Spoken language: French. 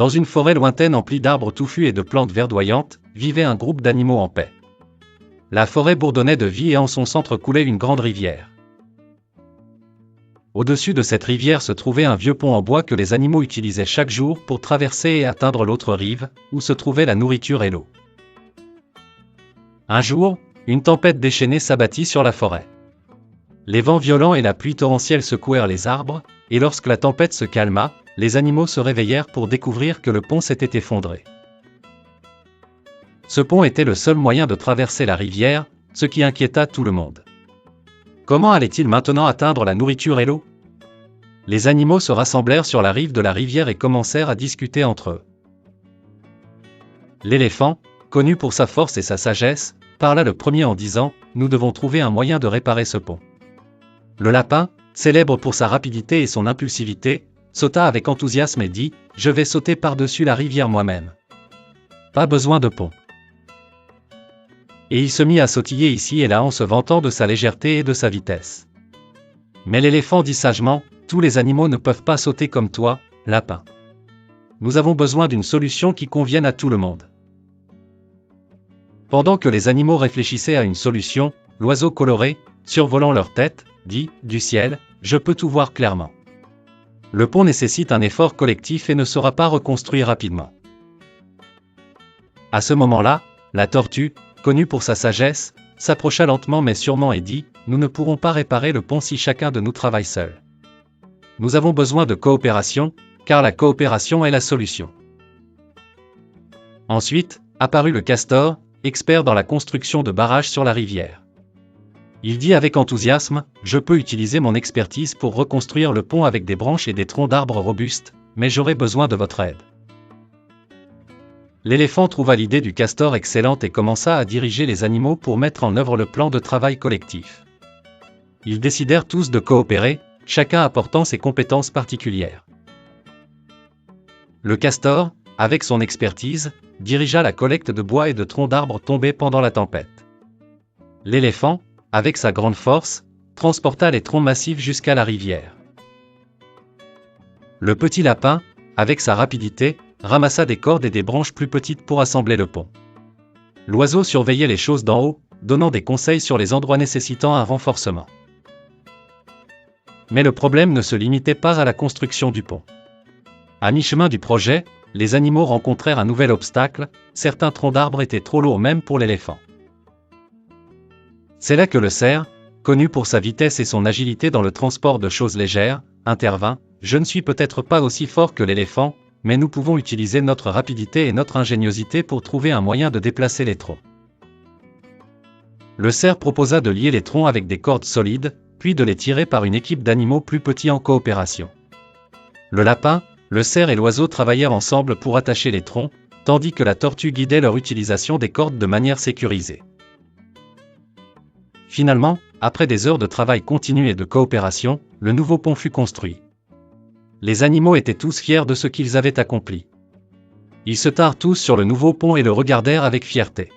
Dans une forêt lointaine emplie d'arbres touffus et de plantes verdoyantes, vivait un groupe d'animaux en paix. La forêt bourdonnait de vie et en son centre coulait une grande rivière. Au-dessus de cette rivière se trouvait un vieux pont en bois que les animaux utilisaient chaque jour pour traverser et atteindre l'autre rive, où se trouvait la nourriture et l'eau. Un jour, une tempête déchaînée s'abattit sur la forêt. Les vents violents et la pluie torrentielle secouèrent les arbres, et lorsque la tempête se calma, les animaux se réveillèrent pour découvrir que le pont s'était effondré. Ce pont était le seul moyen de traverser la rivière, ce qui inquiéta tout le monde. Comment allait-il maintenant atteindre la nourriture et l'eau? Les animaux se rassemblèrent sur la rive de la rivière et commencèrent à discuter entre eux. L'éléphant, connu pour sa force et sa sagesse, parla le premier en disant « Nous devons trouver un moyen de réparer ce pont ». Le lapin, célèbre pour sa rapidité et son impulsivité, sauta avec enthousiasme et dit « Je vais sauter par-dessus la rivière moi-même. Pas besoin de pont. » Et il se mit à sautiller ici et là en se vantant de sa légèreté et de sa vitesse. Mais l'éléphant dit sagement « Tous les animaux ne peuvent pas sauter comme toi, lapin. Nous avons besoin d'une solution qui convienne à tout le monde. » Pendant que les animaux réfléchissaient à une solution, l'oiseau coloré, survolant leur tête, dit « Du ciel, je peux tout voir clairement. Le pont nécessite un effort collectif et ne sera pas reconstruit rapidement. » À ce moment-là, la tortue, connue pour sa sagesse, s'approcha lentement mais sûrement et dit « Nous ne pourrons pas réparer le pont si chacun de nous travaille seul. Nous avons besoin de coopération, car la coopération est la solution. » Ensuite, apparut le castor, expert dans la construction de barrages sur la rivière. Il dit avec enthousiasme « Je peux utiliser mon expertise pour reconstruire le pont avec des branches et des troncs d'arbres robustes, mais j'aurai besoin de votre aide. » L'éléphant trouva l'idée du castor excellente et commença à diriger les animaux pour mettre en œuvre le plan de travail collectif. Ils décidèrent tous de coopérer, chacun apportant ses compétences particulières. Le castor, avec son expertise, dirigea la collecte de bois et de troncs d'arbres tombés pendant la tempête. L'éléphant, avec sa grande force, transporta les troncs massifs jusqu'à la rivière. Le petit lapin, avec sa rapidité, ramassa des cordes et des branches plus petites pour assembler le pont. L'oiseau surveillait les choses d'en haut, donnant des conseils sur les endroits nécessitant un renforcement. Mais le problème ne se limitait pas à la construction du pont. À mi-chemin du projet, les animaux rencontrèrent un nouvel obstacle, certains troncs d'arbres étaient trop lourds même pour l'éléphant. C'est là que le cerf, connu pour sa vitesse et son agilité dans le transport de choses légères, intervint « Je ne suis peut-être pas aussi fort que l'éléphant, mais nous pouvons utiliser notre rapidité et notre ingéniosité pour trouver un moyen de déplacer les troncs. » Le cerf proposa de lier les troncs avec des cordes solides, puis de les tirer par une équipe d'animaux plus petits en coopération. Le lapin, le cerf et l'oiseau travaillèrent ensemble pour attacher les troncs, tandis que la tortue guidait leur utilisation des cordes de manière sécurisée. Finalement, après des heures de travail continu et de coopération, le nouveau pont fut construit. Les animaux étaient tous fiers de ce qu'ils avaient accompli. Ils se tinrent tous sur le nouveau pont et le regardèrent avec fierté.